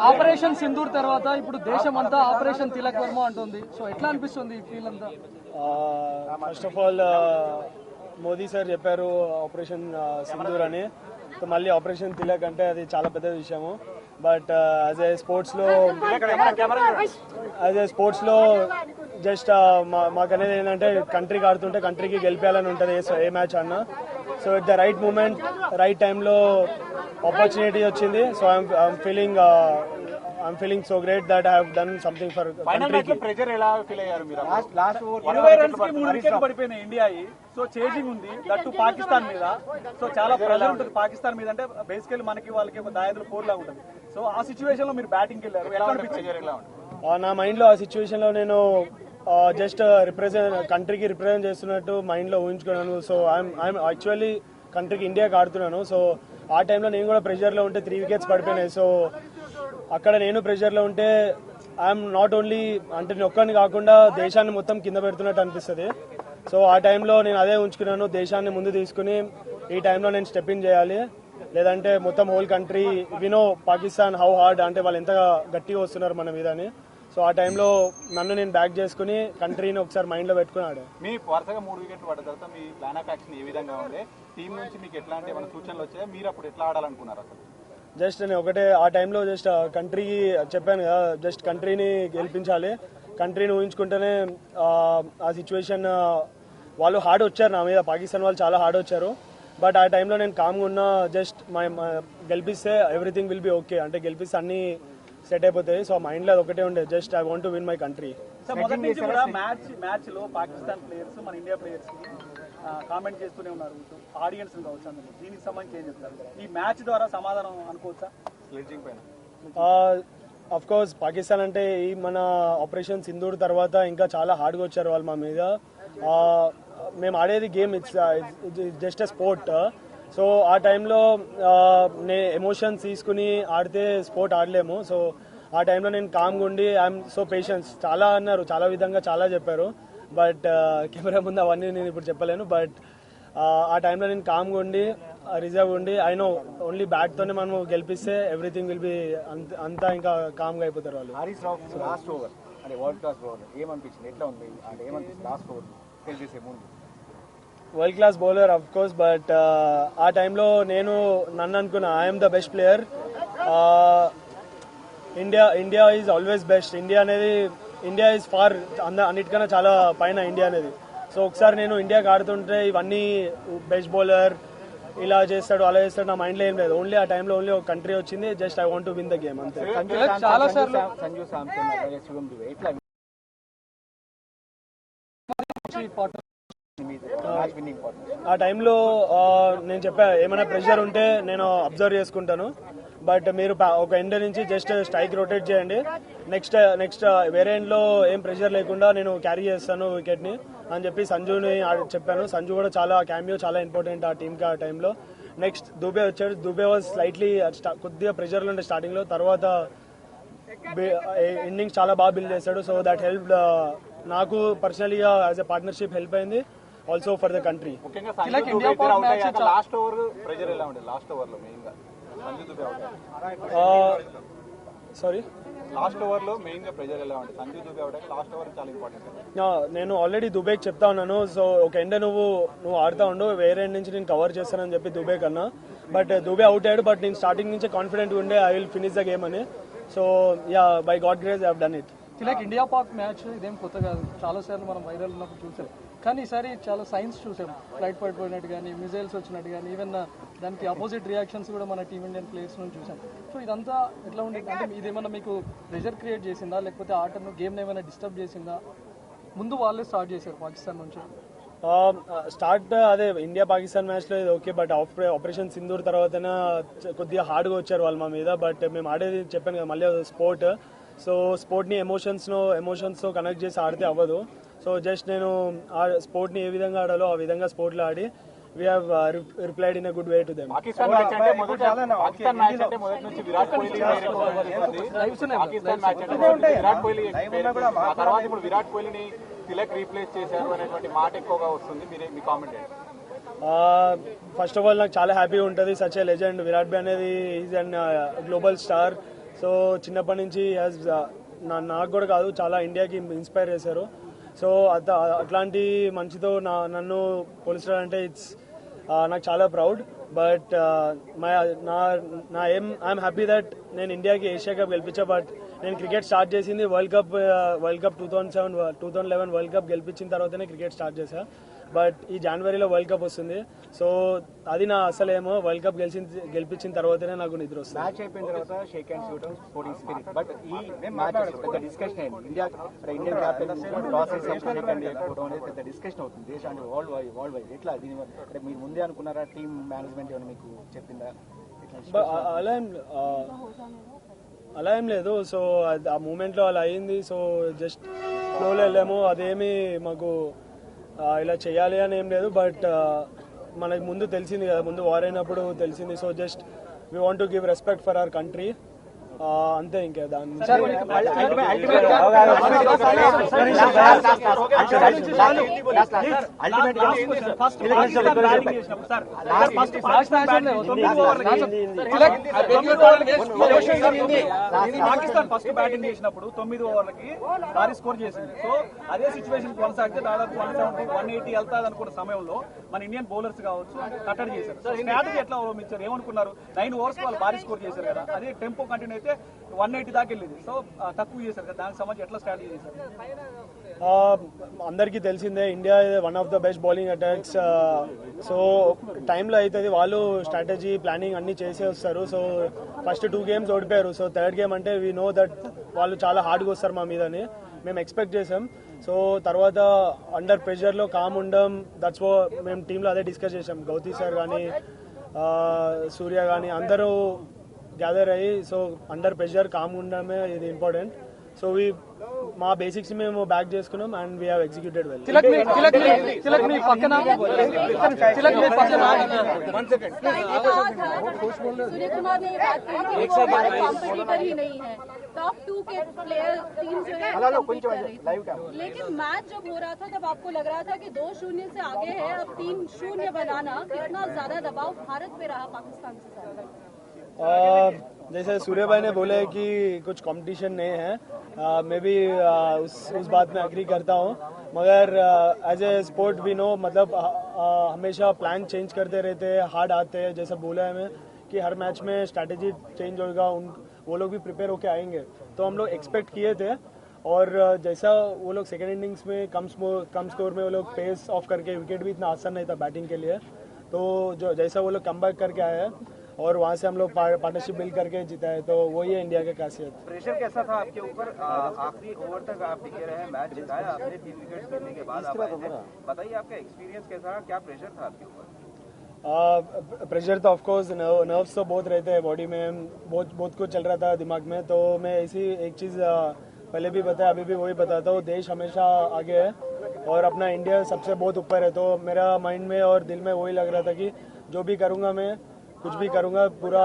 Operation Sindoor తర్వాత ఇప్పుడు దేశం అంతా ఆపరేషన్ తిలక్ వర్మ అంటుంది. సో ఎట్లా అనిపిస్తుంది ఈ ఫీల్ అంతా? First of all Modi sir చెప్పారు ఆపరేషన్ సింధూర్ అని. మళ్ళీ ఆపరేషన్ తిలక్ అంటే అది చాలా పెద్ద విషయము. బట్ యాజ్ ఏ స్పోర్ట్స్లో జస్ట్ మాకు అనేది ఏంటంటే కంట్రీకి ఆడుతుంటే కంట్రీకి గెలిపేయాలని ఉంటుంది ఏ మ్యాచ్ అన్నా. So at the right moment right టైంలో ఆపర్చునిటీ వచ్చింది. So I'm feeling so great that I have done something for కంట్రీకి. ప్రెజర్ ఎలా ఫీల్ అయ్యారు మీరు? 20 రన్స్ కి 3 వికెట్లు పడిపోయినాయి ఇండియా. సో చేజింగ్ ఉంది దట్టు పాకిస్తాన్ మీద. సో చాలా ప్రెజర్ ఉంటుంది పాకిస్తాన్ మీద. అంటే బేసికల్లీ మనకి వాళ్ళకి దాయాదులు పోర్ లాగా ఉంటుంది. సో ఆ సిచ్యువేషన్ లో మీరు బ్యాటింగ్ వెళ్ళారు, ఎలా అనిపించింది? నా మైండ్ లో ఆ సిచ్యువేషన్ లో నేను జస్ట్ కంట్రీకి రిప్రజెంట్ చేస్తున్నట్టు మైండ్ లో ఊహించుకున్నాను. సో ఐఎమ్ యాక్చువల్లీ కంట్రీకి ఇండియాకి ఆడుతున్నాను. సో ఆ టైంలో నేను కూడా ప్రెషర్లో ఉంటే 3 వికెట్స్ పడిపోయినాయి. సో అక్కడ నేను ప్రెషర్లో ఉంటే ఐఎమ్ నాట్ ఓన్లీ అంటే నేను ఒక్కరిని కాకుండా దేశాన్ని మొత్తం కింద పెడుతున్నట్టు అనిపిస్తుంది. సో ఆ టైంలో నేను అదే ఉంచుకున్నాను, దేశాన్ని ముందు తీసుకుని ఈ టైంలో నేను స్టెప్ ఇన్ చేయాలి. లేదంటే మొత్తం హోల్ కంట్రీ వినో పాకిస్తాన్ హౌ హార్డ్ అంటే వాళ్ళు ఎంత గట్టిగా వస్తున్నారు మన మీద అని. సో ఆ టైంలో నన్ను నేను బ్యాక్ చేసుకుని కంట్రీని ఒకసారి మైండ్లో పెట్టుకుని ఆడాను. మీ వరుసగా 3 వికెట్లు పడ్డ తర్వాత మీ ప్లాన్ ఆఫ్ యాక్షన్ ఏ విధంగా ఉంది? టీం నుంచి మీకు ఎట్లాంటి ఏమైనా సూచనలు వచ్చాయా? మీరు అప్పుడు ఎట్లా ఆడాలనుకున్నారు అసలు? జస్ట్ నేను ఒకటే ఆ టైంలో జస్ట్ కంట్రీకి చెప్పాను కదా, జస్ట్ కంట్రీని గెలిపించాలి. కంట్రీని ఊహించుకుంటేనే ఆ సిచ్యువేషన్ వాళ్ళు హార్డ్ వచ్చారు నా మీద, పాకిస్తాన్ వాళ్ళు చాలా హార్డ్ వచ్చారు. బట్ ఆ టైంలో నేను కామ్గా ఉన్నా. జస్ట్ గెలిపిస్తే ఎవ్రీథింగ్ విల్ బి ఓకే, అంటే గెలిపిస్తే అన్ని సెట్ అయిపోతాయి. సో మైండ్లో అది ఒకటే ఉండే, just I want to win my country. మొదటి నుంచి కూడా మ్యాచ్ లో పాకిస్తాన్ ప్లేయర్స్ మన ఇండియా ప్లేయర్స్ కామెంట్ చేస్తూనే ఉన్నారు, ఆడియన్స్ కావచ్చు. అందులో దీనికి సంబంధించి ఏం చెప్తారు? ఈ మ్యాచ్ ద్వారా సమాధానం అనుకోవచ్చా స్లెడ్జింగ్ పైన? అఫ్ కోర్స్ పాకిస్తాన్ అంటే ఈ మన ఆపరేషన్ సింధూర్ తర్వాత ఇంకా చాలా హార్డ్గా వచ్చారు వాళ్ళు మా మీద. మేము ఆడేది game, it's just a sport. So ఆ టైంలో ఎమోషన్స్ తీసుకుని ఆడితే స్పోర్ట్ ఆడలేము. సో ఆ టైంలో నేను కామ్గా ఉండి ఐఎమ్ సో పేషెన్స్ చాలా అన్నారు, చాలా విధంగా చాలా చెప్పారు. బట్ కెమెరా ముందు అవన్నీ నేను ఇప్పుడు చెప్పలేను. బట్ ఆ టైంలో నేను కామ్గా ఉండి రిజర్వ్ ఉండి ఐ నో ఓన్లీ బ్యాట్తోనే మనం గెలిపిస్తే ఎవ్రీథింగ్ విల్ బి అంతా ఇంకా కామ్గా అయిపోతారు వాళ్ళు. హరీష్ రావు లాస్ట్ ఓవర్ అంటే వరల్డ్ క్లాస్ బౌలర్ ఏమనిపించింది? ఎట్లా ఉంది అంటే ఏమనిపించింది లాస్ట్ ఓవర్ తెలిసే ముందు? World class bowler of course. But ఆ టైంలో నేను నన్ను అనుకున్నా I'm the best player. India is always best. India is far అన్నిటికన్నా చాలా పైన ఇండియా అనేది. సో ఒకసారి నేను ఇండియాకి ఆడుతుంటే ఇవన్నీ బెస్ట్ బౌలర్ ఇలా చేస్తాడు అలా చేస్తాడు నా మైండ్లో ఏం లేదు. ఓన్లీ ఆ టైంలో ఓన్లీ ఒక కంట్రీ వచ్చింది, just I want to win the game అంతే. చాలా సార్లు ఆ టైంలో నేను చెప్పా ఏమైనా ప్రెషర్ ఉంటే నేను అబ్జర్వ్ చేసుకుంటాను. బట్ మీరు ఒక ఎండ్ నుంచి జస్ట్ స్ట్రైక్ రొటేట్ చేయండి, నెక్స్ట్ వేరే ఎండ్లో ఏం ప్రెషర్ లేకుండా నేను క్యారీ చేస్తాను వికెట్ని అని చెప్పి సంజుని చెప్పాను. సంజు కూడా చాలా క్యామియో చాలా ఇంపార్టెంట్ ఆ టీంకి ఆ టైంలో. నెక్స్ట్ దుబే వచ్చాడు. దుబే వాజ్ స్లైట్లీ కొద్దిగా ప్రెషర్లో ఉండే స్టార్టింగ్లో, తర్వాత ఇన్నింగ్స్ చాలా బాగా బిల్డ్ చేశాడు. సో దట్ హెల్ప్ నాకు పర్సనలీగా యాజ్ ఎ పార్ట్నర్షిప్ హెల్ప్ అయింది, also for the country. Last over pressure ఎలా ఉండేది? లాస్ట్ ఓవర్లో మెయిన్గా సారీ లాస్ట్ ఓవర్లో మెయిన్గా ప్రెషర్ ఎలా ఉంటుంది? Sanju Dube out last over చాలా ఇంపార్టెంట్. నేను ఆల్రెడీ దుబేకి చెప్తా ఉన్నాను. సో ఒక ఎండ్ నువ్వు ఆడుతూ ఉండు, వేరే ఎండ్ నుంచి నేను కవర్ చేస్తానని చెప్పి దుబే కన్నా. బట్ దుబే అవుట్ అయ్యాడు. బట్ నేను స్టార్టింగ్ నుంచే కాన్ఫిడెంట్గా ఉండే I will finish the game అని. So yeah by God grace I have done it. Like India Pak match ఇదేం కొత్త కాదు, చాలా సార్లు మనం వైరల్ ఉన్నప్పుడు చూసాం. కానీ ఈసారి చాలా సైన్స్ చూసాం, ఫ్లైట్ పడిపోయినట్టు కానీ మిజైల్స్ వచ్చినట్టు కానీ ఈవెన్ దానికి అపోజిట్ రియాక్షన్స్ కూడా మన టీమ్ ఇండియన్ ప్లేయర్స్ నుంచి చూసాం. సో ఇదంతా ఎట్లా ఉండేది? అంటే ఇదేమన్నా మీకు ప్రెషర్ క్రియేట్ చేసిందా, లేకపోతే ఆటను గేమ్ని ఏమైనా డిస్టర్బ్ చేసిందా? ముందు వాళ్ళే స్టార్ట్ చేశారు పాకిస్తాన్ నుంచి. స్టార్ట్ అదే ఇండియా పాకిస్తాన్ మ్యాచ్లో ఇది ఓకే. బట్ ఆపరేషన్ సింధూర్ తర్వాతనే కొద్దిగా హార్డ్గా వచ్చారు వాళ్ళు మా మీద. బట్ మేము ఆడేది చెప్పాను కదా మళ్ళీ స్పోర్ట్. సో స్పోర్ట్ని ఎమోషన్స్తో కనెక్ట్ చేసి ఆడితే అవ్వదు. సో జస్ట్ నేను ఆ స్పోర్ట్ని ఏ విధంగా ఆడాలో ఆ విధంగా స్పోర్ట్లో ఆడి we have replied in a good way to them. Pakistan match అంటే మొదటి నుంచి విరాట్ కోహ్లీ తర్వాత ఇప్పుడు విరాట్ కోహ్లీని తిలక్ రీప్లేస్ చేశారు అనేటువంటి మాట ఎక్కువగా వస్తుంది. మీ కామెంట్? ఫస్ట్ ఆఫ్ ఆల్ నాకు చాలా హ్యాపీగా ఉంటుంది. సచ్ ఏ లెజెండ్ విరాట్ భాయ్ అనేది is an global star. So చిన్నప్పటి నుంచి నాకు కూడా కాదు చాలా ఇండియాకి ఇన్స్పైర్ చేశారు. సో అట్లాంటి మంచితో నన్ను పోలిస్తారంటే ఇట్స్ నాకు చాలా ప్రౌడ్. బట్ నా ఐఎమ్ హ్యాపీ దట్ నేను ఇండియాకి ఏషియా కప్ గెలిపించా. బట్ నేను క్రికెట్ స్టార్ట్ చేసింది వరల్డ్ కప్ 2011 వరల్డ్ కప్ గెలిపించిన తర్వాతనే క్రికెట్ స్టార్ట్ చేశా. బట్ ఈ జనవరిలో వరల్డ్ కప్ వస్తుంది. సో అది నా అసలేమో వరల్డ్ కప్ గెలిపించిన తర్వాతనే నాకు నిద్ర వస్తుంది. మ్యాచ్ అయిపోయిన తర్వాత షేక్ హ్యాండ్స్ ఇవ్వడం స్పోర్టింగ్ స్పిరిట్. బట్ ఈ మ్యాచ్ పెద్ద డిస్కషన్ అయింది. Indian captain toss shake hand ఇవ్వడం అనేది పెద్ద డిస్కషన్ అవుతుంది దేశాన్ని వరల్డ్ వైడ్. ఎట్లా దీని అంటే మీరు ముందే అనుకున్నారా? టీమ్ మేనేజ్మెంట్ ఏమైనా మీకు చెప్పిందా? అలా ఏం లేదు. సో ఆ మూమెంట్లో అలా అయింది. సో జస్ట్ ఫ్లోలో వెళ్ళాము. అదేమి మాకు ఇలా చేయాలి అని ఏం లేదు. బట్ మనకి ముందు తెలిసింది కదా, ముందు వార్ అయినప్పుడు తెలిసింది. So just we want to give respect for our country, అంతే. ఇంకా దాని పాకిస్తాన్ ఫస్ట్ బ్యాటింగ్ చేసినప్పుడు 9 ఓవర్లకి భారీ స్కోర్ చేసింది. సో అదే సిచ్యువేషన్ కొనసాగితే దాదాపు 170, 180 వెళ్తాది అనుకున్న సమయంలో మన ఇండియన్ బౌలర్స్ కావచ్చు కట్టడి చేశారు. సో స్ట్రాటజీ ఎట్లా అవలంబించారు? ఏమనుకున్నారు? 9 ఓవర్స్ వాళ్ళు భారీ స్కోర్ చేశారు కదా, అదే టెంపో కంటిన్యూ అయితే 180 దాకా వెళ్ళింది. సో తక్కువ చేశారు కదా, దానికి సంబంధించి ఎట్లా స్ట్రాటజీ చేశారు? అందరికీ తెలిసిందే India one of the best bowling attacks. So టైంలో అవుతుంది, వాళ్ళు స్ట్రాటజీ ప్లానింగ్ అన్ని చేసే వస్తారు. సో ఫస్ట్ 2 గేమ్స్ ఓడిపోయారు. సో థర్డ్ గేమ్ అంటే వీ నో దట్ వాళ్ళు చాలా హార్డ్గా వస్తారు మా మీదని మేము ఎక్స్పెక్ట్ చేసాం. సో తర్వాత అండర్ ప్రెషర్లో కామ్ ఉండడం, దట్స్ మేము టీంలో అదే డిస్కస్ చేసాం. గౌతీ సార్ కానీ సూర్య కానీ అందరూ గ్యాదర్ అయ్యి, సో అండర్ ప్రెషర్ కామ్ ఉండడమే ఇది ఇంపార్టెంట్. సో మా బేసిక్స్ మేము బ్యాక్ చేసుకున్నాం and we have executed well. Surya Kumar ने ये बात कही कि वो हमारे कॉम्पिटिटर ही नहीं है, टॉप 2 के प्लेयर टीम जो है compete कर रही थी. लेकिन मैच जब हो रहा था तब आपको लग रहा था कि 2-0 से आगे है, अब 3-0 बनाना कितना ज्यादा दबाव भारत पे रहा पाकिस्तान से ज्यादा? जैसे सूर्य भाई ने बोले कि कुछ कंपटीशन नहीं है, मैं भी उस बात में एग्री करता हूँ. मगर एज ए स्पोर्ट भी नो, मतलब हमेशा प्लान चेंज करते रहते हैं, हार्ड आते हैं. जैसा बोला है मैं कि हर मैच में स्ट्रैटेजी चेंज होगा, वो लोग भी प्रिपेयर होके आएंगे. तो हम लोग एक्सपेक्ट किए थे. और जैसा वो लोग सेकेंड इनिंग्स में कम स्कोर में वो लोग पेस ऑफ करके, विकेट भी इतना आसान नहीं था बैटिंग के लिए. तो जो जैसा वो लोग कम बैक करके आए हैं और वहाँ से हम लोग पार्टनरशिप बिल्ड करके जीता है. तो वही है इंडिया की खासियत. प्रेशर कैसा था आपके ऊपर? आखिरी ओवर तक आप टिके रहे, मैच जिताया आपने 3 विकेट गिरने के बाद. आप आए थे, बताइए आपका एक्सपीरियंस कैसा रहा? क्या प्रेशर था आपके ऊपर? प्रेशर तो ऑफकोर्स नर्व्स तो बहुत रहते हैं बॉडी में, बहुत कुछ चल रहा था दिमाग में. तो मैं ऐसी एक चीज़ पहले भी बताया, अभी भी वही बताता हूँ, देश हमेशा आगे है और अपना इंडिया सबसे बहुत ऊपर है. तो मेरा माइंड में और दिल में वही लग रहा था कि जो भी करूँगा मैं, कुछ भी करूँगा, पूरा